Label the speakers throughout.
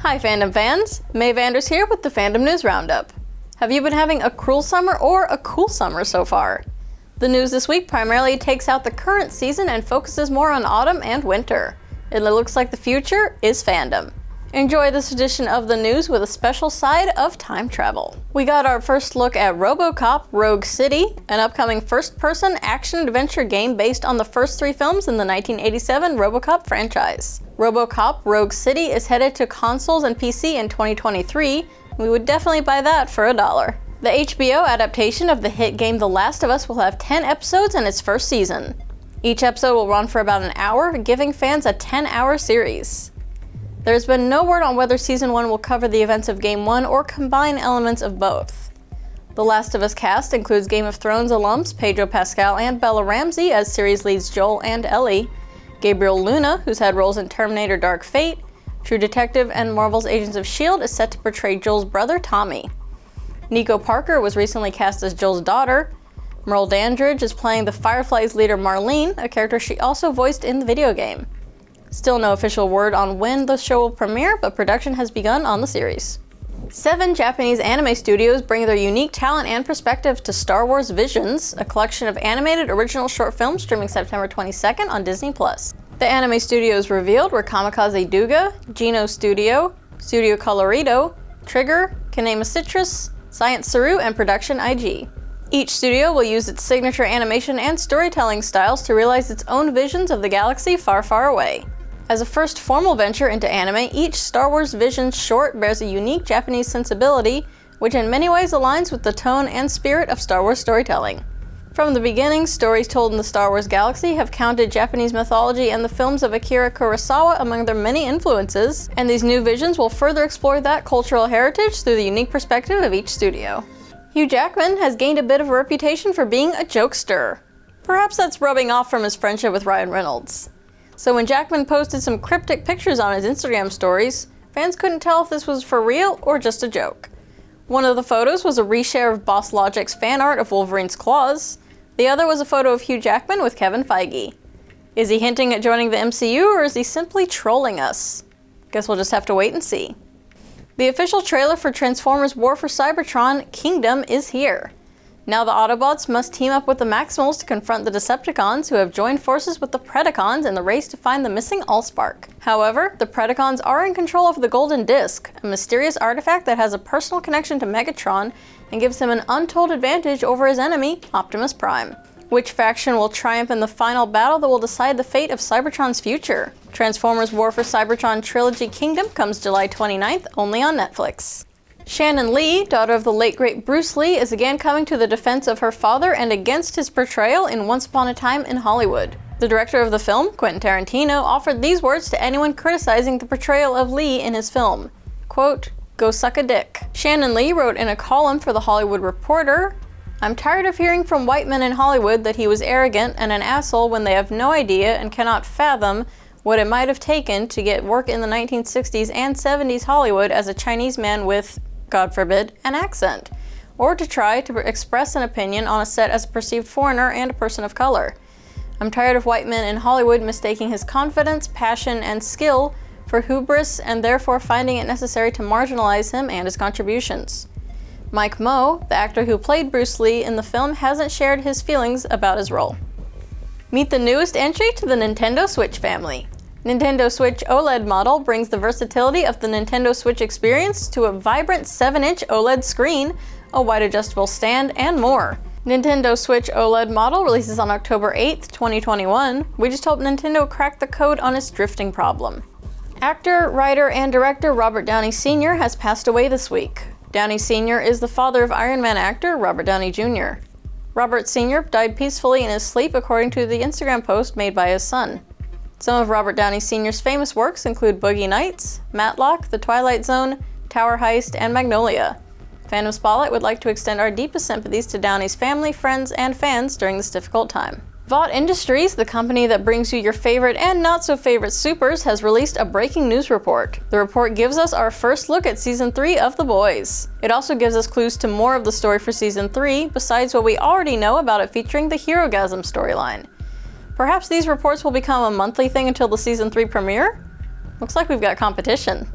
Speaker 1: Hi Fandom fans, May Vanders here with the Fandom News Roundup. Have you been having a cruel summer or a cool summer so far? The news this week primarily takes out the current season and focuses more on autumn and winter. It looks like the future is fandom. Enjoy this edition of the news with a special side of time travel. We got our first look at Robocop Rogue City, an upcoming first-person action-adventure game based on the first three films in the 1987 Robocop franchise. Robocop Rogue City is headed to consoles and PC in 2023. We would definitely buy that for $1. The HBO adaptation of the hit game The Last of Us will have 10 episodes in its first season. Each episode will run for about an hour, giving fans a 10-hour series. There's been no word on whether Season 1 will cover the events of Game 1 or combine elements of both. The Last of Us cast includes Game of Thrones alums Pedro Pascal and Bella Ramsey as series leads Joel and Ellie, Gabriel Luna, who's had roles in Terminator Dark Fate, True Detective, and Marvel's Agents of S.H.I.E.L.D. is set to portray Joel's brother Tommy. Nico Parker was recently cast as Joel's daughter. Merle Dandridge is playing the Fireflies leader Marlene, a character she also voiced in the video game. Still no official word on when the show will premiere, but production has begun on the series. 7 Japanese anime studios bring their unique talent and perspective to Star Wars Visions, a collection of animated original short films streaming September 22nd on Disney+. The anime studios revealed were Kamikaze Duga, Geno Studio, Studio Colorido, Trigger, Kanema Citrus, Science Saru, and Production IG. Each studio will use its signature animation and storytelling styles to realize its own visions of the galaxy far, far away. As a first formal venture into anime, each Star Wars Visions short bears a unique Japanese sensibility, which in many ways aligns with the tone and spirit of Star Wars storytelling. From the beginning, stories told in the Star Wars galaxy have counted Japanese mythology and the films of Akira Kurosawa among their many influences, and these new visions will further explore that cultural heritage through the unique perspective of each studio. Hugh Jackman has gained a bit of a reputation for being a jokester. Perhaps that's rubbing off from his friendship with Ryan Reynolds. So when Jackman posted some cryptic pictures on his Instagram stories, fans couldn't tell if this was for real or just a joke. One of the photos was a reshare of Boss Logic's fan art of Wolverine's claws. The other was a photo of Hugh Jackman with Kevin Feige. Is he hinting at joining the MCU, or is he simply trolling us? Guess we'll just have to wait and see. The official trailer for Transformers War for Cybertron Kingdom is here. Now the Autobots must team up with the Maximals to confront the Decepticons, who have joined forces with the Predacons in the race to find the missing Allspark. However, the Predacons are in control of the Golden Disc, a mysterious artifact that has a personal connection to Megatron and gives him an untold advantage over his enemy, Optimus Prime. Which faction will triumph in the final battle that will decide the fate of Cybertron's future? Transformers War for Cybertron Trilogy Kingdom comes July 29th, only on Netflix. Shannon Lee, daughter of the late great Bruce Lee, is again coming to the defense of her father and against his portrayal in Once Upon a Time in Hollywood. The director of the film, Quentin Tarantino, offered these words to anyone criticizing the portrayal of Lee in his film. Quote, "Go suck a dick." Shannon Lee wrote in a column for The Hollywood Reporter, "I'm tired of hearing from white men in Hollywood that he was arrogant and an asshole when they have no idea and cannot fathom what it might have taken to get work in the 1960s and 70s Hollywood as a Chinese man with, God forbid, an accent, or to try to express an opinion on a set as a perceived foreigner and a person of color. I'm tired of white men in Hollywood mistaking his confidence, passion, and skill for hubris and therefore finding it necessary to marginalize him and his contributions." Mike Moe, the actor who played Bruce Lee in the film, hasn't shared his feelings about his role. Meet the newest entry to the Nintendo Switch family. Nintendo Switch OLED model brings the versatility of the Nintendo Switch experience to a vibrant 7-inch OLED screen, a wide adjustable stand, and more. Nintendo Switch OLED model releases on October 8th, 2021. We just hope Nintendo cracked the code on its drifting problem. Actor, writer, and director Robert Downey Sr. has passed away this week. Downey Sr. is the father of Iron Man actor Robert Downey Jr. Robert Sr. died peacefully in his sleep, according to the Instagram post made by his son. Some of Robert Downey Sr.'s famous works include Boogie Nights, Matlock, The Twilight Zone, Tower Heist, and Magnolia. Fandom Spotlight would like to extend our deepest sympathies to Downey's family, friends, and fans during this difficult time. Vought Industries, the company that brings you your favorite and not so favorite supers, has released a breaking news report. The report gives us our first look at Season 3 of The Boys. It also gives us clues to more of the story for Season 3, besides what we already know about it featuring the Herogasm storyline. Perhaps these reports will become a monthly thing until the Season 3 premiere? Looks like we've got competition.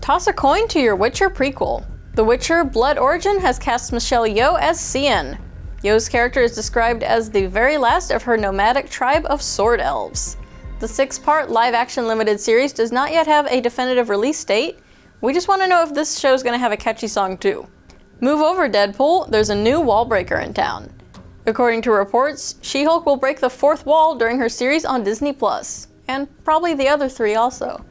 Speaker 1: Toss a coin to your Witcher prequel. The Witcher Blood Origin has cast Michelle Yeoh as Cien. Yeoh's character is described as the very last of her nomadic tribe of sword elves. The 6-part live-action limited series does not yet have a definitive release date. We just want to know if this show's going to have a catchy song too. Move over, Deadpool, there's a new wall breaker in town. According to reports, SheHulk will break the 4th wall during her series on Disney+, and probably the other 3 also.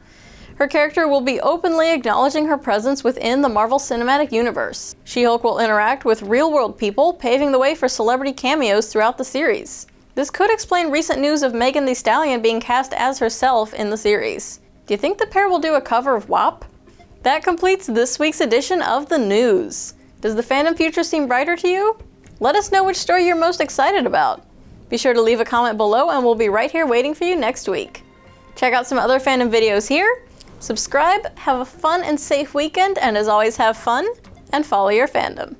Speaker 1: Her character will be openly acknowledging her presence within the Marvel Cinematic Universe. SheHulk will interact with real-world people, paving the way for celebrity cameos throughout the series. This could explain recent news of Megan Thee Stallion being cast as herself in the series. Do you think the pair will do a cover of WAP? That completes this week's edition of the news. Does the fandom future seem brighter to you? Let us know which story you're most excited about. Be sure to leave a comment below and we'll be right here waiting for you next week. Check out some other fandom videos here. Subscribe, have a fun and safe weekend, and as always, have fun and follow your fandom.